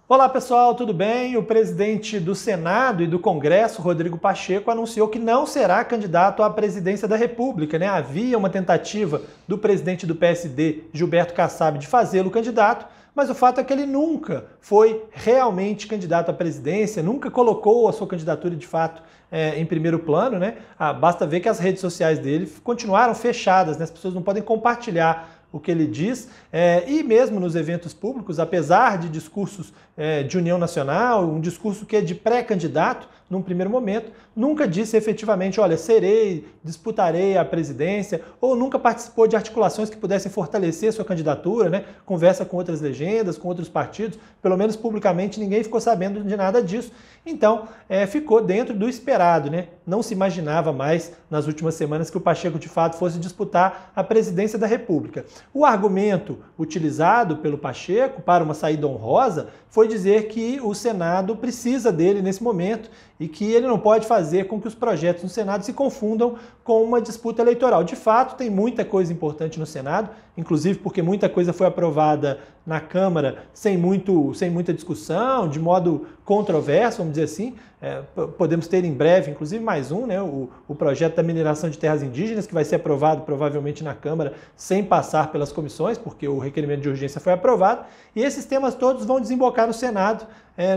Olá pessoal, tudo bem? O presidente do Senado e do Congresso, Rodrigo Pacheco, anunciou que não será candidato à presidência da República, né? Havia uma tentativa do presidente do PSD, Gilberto Kassab, de fazê-lo candidato, mas o fato é que ele nunca foi realmente candidato à presidência, nunca colocou a sua candidatura de fato em primeiro plano, né? Basta ver que as redes sociais dele continuaram fechadas, né? As pessoas não podem compartilhar o que ele diz, e mesmo nos eventos públicos, apesar de discursos de união nacional, um discurso que é de pré-candidato, num primeiro momento, nunca disse efetivamente, olha, disputarei a presidência, ou nunca participou de articulações que pudessem fortalecer sua candidatura, né? Conversa com outras legendas, com outros partidos, pelo menos publicamente ninguém ficou sabendo de nada disso. Então, ficou dentro do esperado, né? Não se imaginava mais, nas últimas semanas, que o Pacheco de fato fosse disputar a presidência da República. O argumento utilizado pelo Pacheco para uma saída honrosa foi dizer que o Senado precisa dele nesse momento e que ele não pode fazer com que os projetos no Senado se confundam com uma disputa eleitoral. De fato, tem muita coisa importante no Senado, inclusive porque muita coisa foi aprovada na Câmara sem muita discussão, de modo controverso, vamos dizer assim. Podemos ter em breve, inclusive, mais um, né, o projeto da mineração de terras indígenas, que vai ser aprovado provavelmente na Câmara sem passar pelas comissões, porque o requerimento de urgência foi aprovado, e esses temas todos vão desembocar no Senado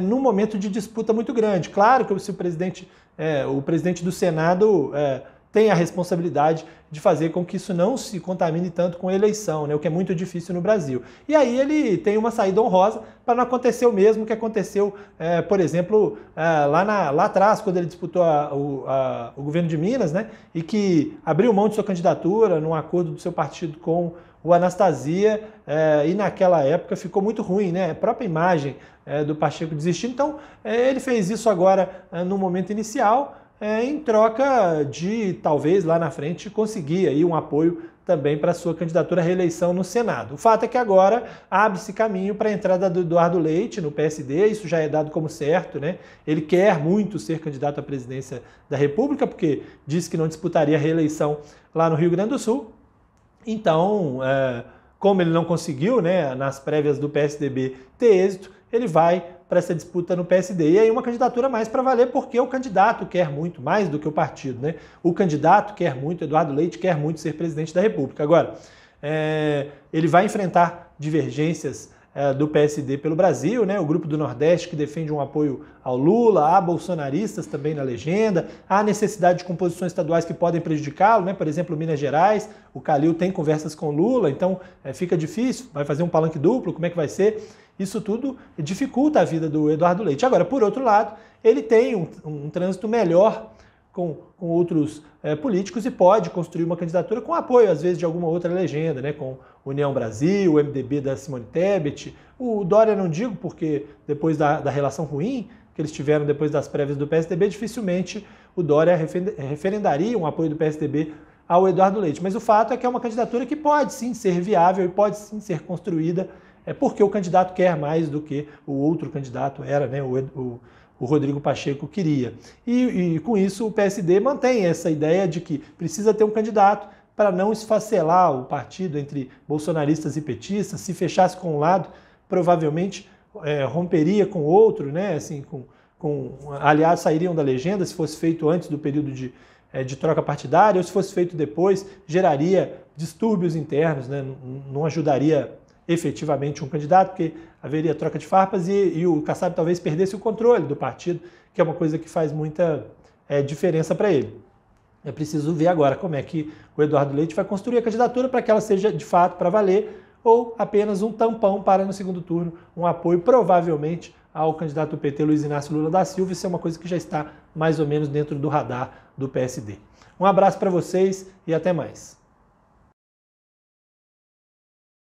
num momento de disputa muito grande. Claro que se o presidente do Senado tem a responsabilidade de fazer com que isso não se contamine tanto com a eleição, né, o que é muito difícil no Brasil. E aí ele tem uma saída honrosa para não acontecer o mesmo que aconteceu, por exemplo, lá atrás, quando ele disputou o governo de Minas, né, e que abriu mão de sua candidatura num acordo do seu partido com o Anastasia, e naquela época ficou muito ruim, né, a própria imagem do Pacheco desistindo. Então, ele fez isso agora no momento inicial, em troca de, talvez, lá na frente, conseguir aí um apoio também para a sua candidatura à reeleição no Senado. O fato é que agora abre-se caminho para a entrada do Eduardo Leite no PSD, isso já é dado como certo, né? Ele quer muito ser candidato à presidência da República, porque disse que não disputaria a reeleição lá no Rio Grande do Sul. Então, como ele não conseguiu, né, nas prévias do PSDB ter êxito, ele vai para essa disputa no PSD. E aí uma candidatura mais para valer, porque o candidato quer muito, mais do que o partido, né? O candidato quer muito, Eduardo Leite quer muito ser presidente da República. Agora, ele vai enfrentar divergências do PSD pelo Brasil, né? O Grupo do Nordeste, que defende um apoio ao Lula, há bolsonaristas também na legenda, há necessidade de composições estaduais que podem prejudicá-lo, né? Por exemplo, Minas Gerais, o Calil tem conversas com Lula, então fica difícil, vai fazer um palanque duplo, como é que vai ser? Isso tudo dificulta a vida do Eduardo Leite. Agora, por outro lado, ele tem um trânsito melhor com outros políticos e pode construir uma candidatura com apoio, às vezes, de alguma outra legenda, né? Com União Brasil, o MDB da Simone Tebet. O Dória não digo, porque depois da relação ruim que eles tiveram depois das prévias do PSDB, dificilmente o Dória referendaria um apoio do PSDB ao Eduardo Leite. Mas o fato é que é uma candidatura que pode sim ser viável e pode sim ser construída, porque o candidato quer mais do que o outro candidato era, né? O Rodrigo Pacheco queria. E com isso o PSD mantém essa ideia de que precisa ter um candidato para não esfacelar o partido entre bolsonaristas e petistas. Se fechasse com um lado, provavelmente romperia com o outro, né? Assim, aliados sairiam da legenda se fosse feito antes do período de troca partidária, ou se fosse feito depois, geraria distúrbios internos, né? Não ajudaria efetivamente um candidato, porque haveria troca de farpas e o Kassab talvez perdesse o controle do partido, que é uma coisa que faz muita diferença para ele. É preciso ver agora como é que o Eduardo Leite vai construir a candidatura para que ela seja de fato para valer, ou apenas um tampão para no segundo turno, um apoio provavelmente ao candidato do PT, Luiz Inácio Lula da Silva. Isso é uma coisa que já está mais ou menos dentro do radar do PSD. Um abraço para vocês e até mais.